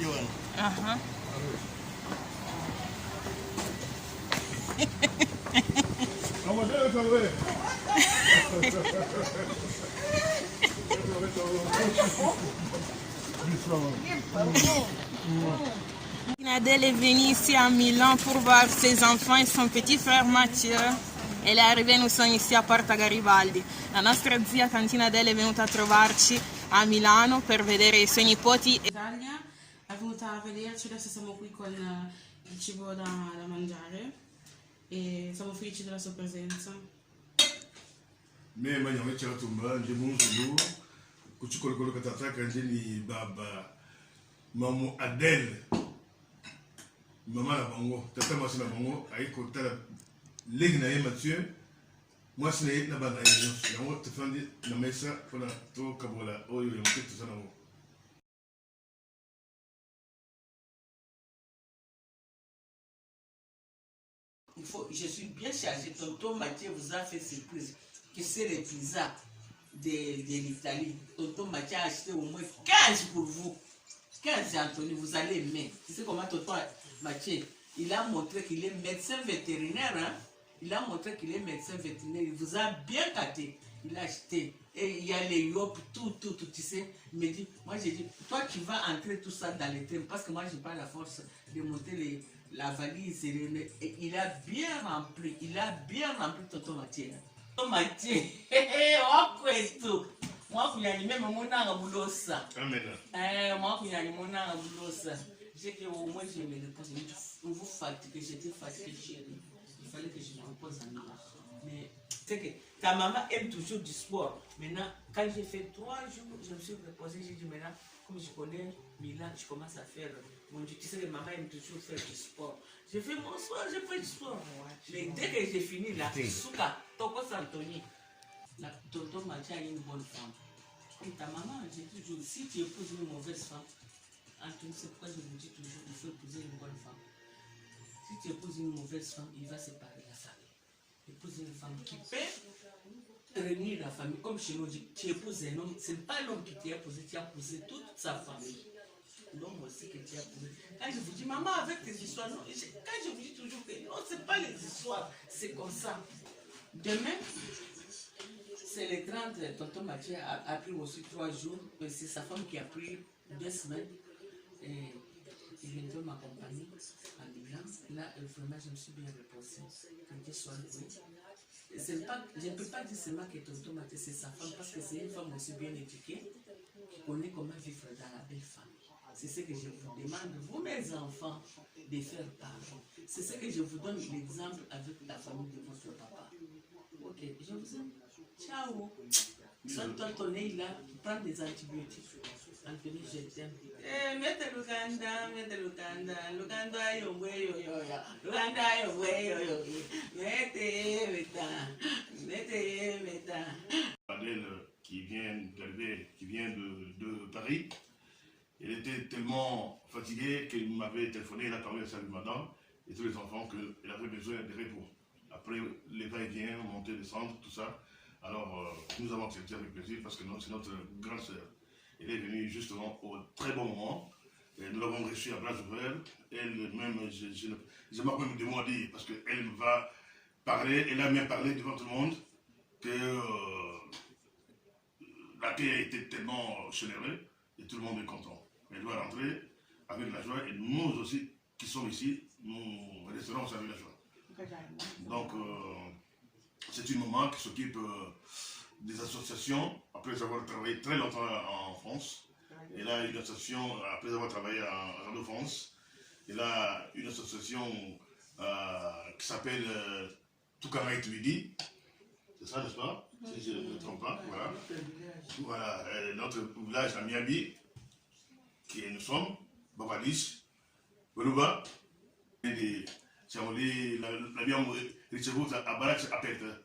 Johan. Aha. Nadèle est venue ici à Milan pour voir ses enfants et son petit frère Mathieu. Elle è arrivata, noi siamo ici a Porta Garibaldi. La nostra zia Tantina Adele è venuta a trovarci a Milano per vedere i suoi nipoti. Italia è venuta a vederci, adesso siamo qui con il cibo da mangiare e siamo felici della sua presenza. Me manya wecha tumba nje munzulu kuchikolokolo katataka nje ni baba mamu Adele mama na bango tata masi na bango aiko tala legi na ye Mathieu mwasi na ye na bana ye yango tefandi na mesa pona to kabola oyo ya mketu sana ngo. Je suis bien chargé. Tonton Mathieu vous a fait surprise. Que c'est les pizzas de l'Italie. Tonton Mathieu a acheté au moins 15 pour vous. 15, Anthony, vous allez aimer. Tu sais comment Tonton Mathieu, il a montré qu'il est médecin vétérinaire. Hein? Il a montré qu'il est médecin vétérinaire. Il vous a bien gâté. Il a acheté. Et il y a les yop, tout, tu sais. Il me dit, moi j'ai dit, toi tu vas entrer tout ça dans les trains. Parce que moi je n'ai pas la force de monter la valise. Et il a bien rempli. Il a bien rempli Tonton Mathieu. Tonton Mathieu, moi kunyani même monanga bulosa. Amen. Moi kunyani monanga bulosa. J'ai que au moins je me repose. Vous fatiguez, j'étais fatiguée chérie. Il fallait que je me repose en Milan. Mais c'est que ta maman aime toujours du sport. Maintenant, quand j'ai fait 3 jours, je me suis reposée. J'ai dit maintenant, comme je connais Milan, je commence à faire mon Dieu. Tu sais que maman aime toujours faire du sport. Je fais mon sport, je fais du sport. Mais dès que j'ai fini là, Souka, Toko Santoni, la tonton Mathieu a une bonne femme. Et ta maman, j'ai toujours, si tu épouses une mauvaise femme, Anthony, c'est pourquoi je vous dis toujours, il faut épouser une bonne femme. Si tu épouses une mauvaise femme, il va séparer la famille. Épouse une femme qui peut réunir la famille. Comme chez nous, tu épouses un homme, ce n'est pas l'homme qui t'a épousé, tu as épousé toute sa famille. L'homme aussi que tu as épousé. Quand je vous dis, maman, avec tes histoires, non, quand je vous dis toujours que non, ce n'est pas les histoires, c'est comme ça. Demain, c'est le 30, tonton Mathieu a pris aussi 3 jours, mais c'est sa femme qui a pris 2 semaines. Et il vient m'accompagner à Milan. Là, vraiment, je me suis bien reposée. Quand je suis je ne peux pas dire seulement que tonton Mathieu, c'est sa femme, parce que c'est une femme aussi bien éduquée, qui connaît comment vivre dans la belle famille. C'est ce que je vous demande, vous mes enfants, de faire pareil. C'est ce que je vous donne l'exemple avec la famille de votre papa. Ok, je vous aime. Ciao. Quand tonton est là, prends des antibiotiques. Anthony, je t'aime. Mette Luganda, Luganda, yo, Luganda, yo, mette. Adèle qui vient d'arriver, qui vient de Paris, elle était tellement fatiguée qu'elle m'avait téléphoné, elle a parlé à sa madame et tous les enfants qu'elle avait besoin de repos. Après les va-et-vient, monter, descendre, tout ça. Alors nous avons accepté avec plaisir parce que c'est notre grande sœur. Elle est venue justement au très bon moment. Et nous l'avons reçue à bras ouverts. Elle-même, je m'en même demander parce qu'elle va parler, elle a même parlé devant tout le monde que l'accueil a été tellement chaleureux et tout le monde est content. Elle doit rentrer avec la joie et nous aussi qui sommes ici, nous resterons avec la joie. Donc, c'est une maman qui s'occupe des associations, après avoir travaillé très longtemps en France. Elle a une association, après avoir travaillé en Radio France, elle a une association qui s'appelle Toukamay Tuidi. C'est ça, n'est-ce pas? Si je ne me trompe pas, voilà. Voilà, notre village à Miami, qui nous sommes, Babadis, Beluba, et siamo lì, l'abbiamo ricevuta a Baraccia aperta.